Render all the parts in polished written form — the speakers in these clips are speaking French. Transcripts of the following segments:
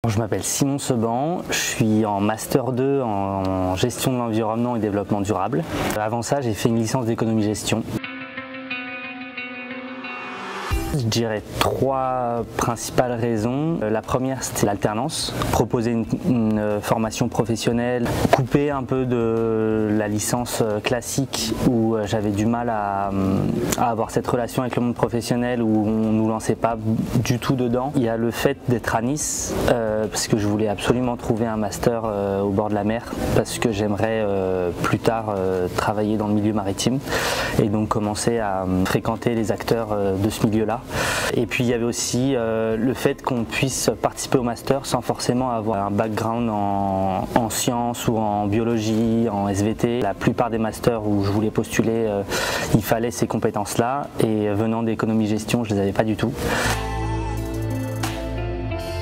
Je m'appelle Simon Seban, je suis en Master 2 en gestion de l'environnement et développement durable. Avant ça, j'ai fait une licence d'économie-gestion. Je dirais 3 principales raisons. La première, c'était l'alternance. Proposer une formation professionnelle, couper un peu de la licence classique où j'avais du mal à avoir cette relation avec le monde professionnel où on ne nous lançait pas du tout dedans. Il y a le fait d'être à Nice, parce que je voulais absolument trouver un master au bord de la mer, parce que j'aimerais plus tard travailler dans le milieu maritime et donc commencer à fréquenter les acteurs de ce milieu-là. Et puis il y avait aussi le fait qu'on puisse participer au master sans forcément avoir un background en sciences ou en biologie, en SVT. La plupart des masters où je voulais postuler, il fallait ces compétences-là et venant d'économie-gestion, je ne les avais pas du tout.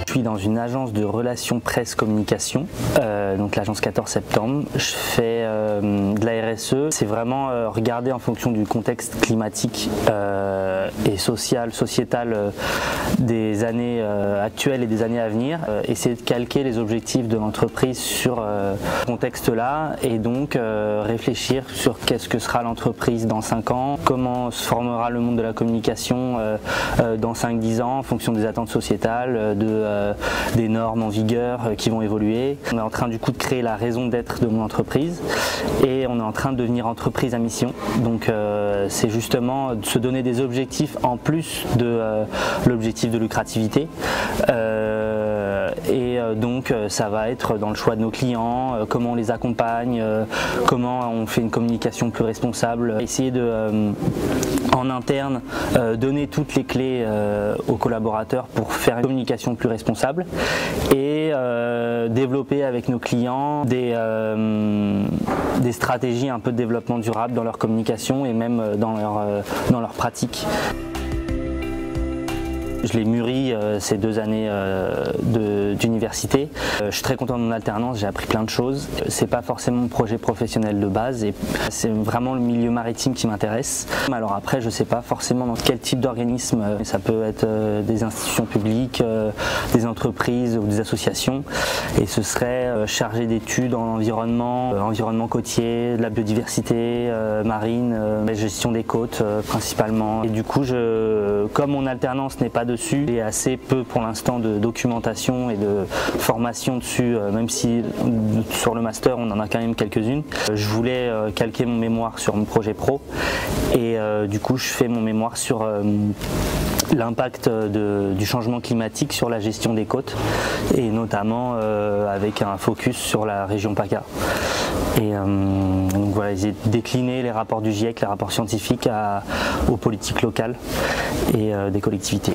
Je suis dans une agence de relations presse-communication, donc l'agence 14 septembre. Je fais de la RSE. C'est vraiment regarder en fonction du contexte climatique et sociétal des années actuelles et des années à venir. Essayer de calquer les objectifs de l'entreprise sur ce contexte-là et donc réfléchir sur qu'est-ce que sera l'entreprise dans 5 ans, comment se formera le monde de la communication dans 5-10 ans en fonction des attentes sociétales, des normes en vigueur qui vont évoluer. On est en train du coup de créer la raison d'être de mon entreprise et on est en train de devenir entreprise à mission. Donc c'est justement de se donner des objectifs en plus de l'objectif de lucrativité. Donc ça va être dans le choix de nos clients, comment on les accompagne, comment on fait une communication plus responsable, essayer de en interne donner toutes les clés aux collaborateurs pour faire une communication plus responsable et développer avec nos clients des stratégies un peu de développement durable dans leur communication et même dans leur pratique. Je l'ai mûri ces 2 années d'université. Je suis très content de mon alternance, j'ai appris plein de choses. C'est pas forcément mon projet professionnel de base et c'est vraiment le milieu maritime qui m'intéresse. Alors après, je sais pas forcément dans quel type d'organisme. Ça peut être des institutions publiques, des entreprises ou des associations. Et ce serait chargé d'études en environnement, environnement côtier, de la biodiversité marine, la gestion des côtes principalement. Et du coup, comme mon alternance n'est pas dessus, il y a assez peu pour l'instant de documentation et de formation dessus, même si sur le master on en a quand même quelques-unes. Je voulais calquer mon mémoire sur mon projet pro et du coup je fais mon mémoire sur l'impact du changement climatique sur la gestion des côtes et notamment avec un focus sur la région PACA. Et donc voilà, j'ai décliné les rapports du GIEC, les rapports scientifiques aux politiques locales et des collectivités.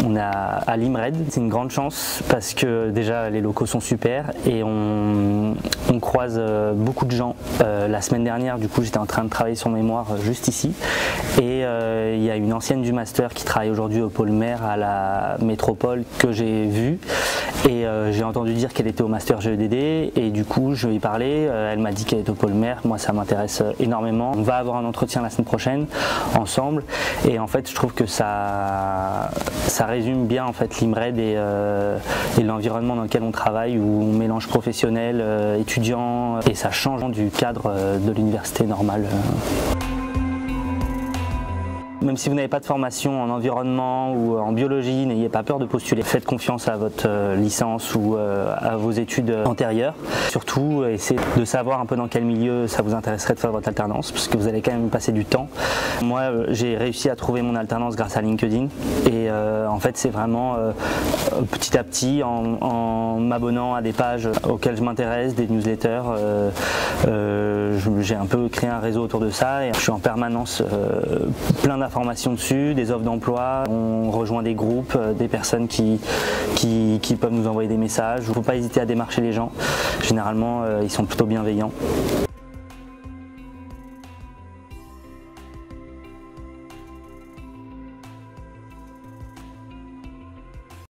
On est à l'IMRED, c'est une grande chance parce que déjà les locaux sont super et on croise beaucoup de gens. La semaine dernière, du coup, j'étais en train de travailler sur mémoire juste ici et il y a une ancienne du master qui travaille aujourd'hui au pôle mer à la métropole que j'ai vue et j'ai entendu dire qu'elle était au master GEDD et du coup je lui ai parlé, elle m'a dit qu'elle était au pôle mer, moi ça m'intéresse énormément. On va avoir un entretien la semaine prochaine ensemble et en fait je trouve que ça résume bien en fait l'IMRED et l'environnement dans lequel on travaille où on mélange professionnel, étudiants et ça change du cadre de l'université normale. Même si vous n'avez pas de formation en environnement ou en biologie, n'ayez pas peur de postuler. Faites confiance à votre licence ou à vos études antérieures. Surtout, essayez de savoir un peu dans quel milieu ça vous intéresserait de faire votre alternance, parce que vous allez quand même passer du temps. Moi, j'ai réussi à trouver mon alternance grâce à LinkedIn. Et en fait, c'est vraiment petit à petit, en m'abonnant à des pages auxquelles je m'intéresse, des newsletters, j'ai un peu créé un réseau autour de ça. Et je suis en permanence plein d'informations dessus, des offres d'emploi, on rejoint des groupes, des personnes qui peuvent nous envoyer des messages. Il ne faut pas hésiter à démarcher les gens, généralement ils sont plutôt bienveillants.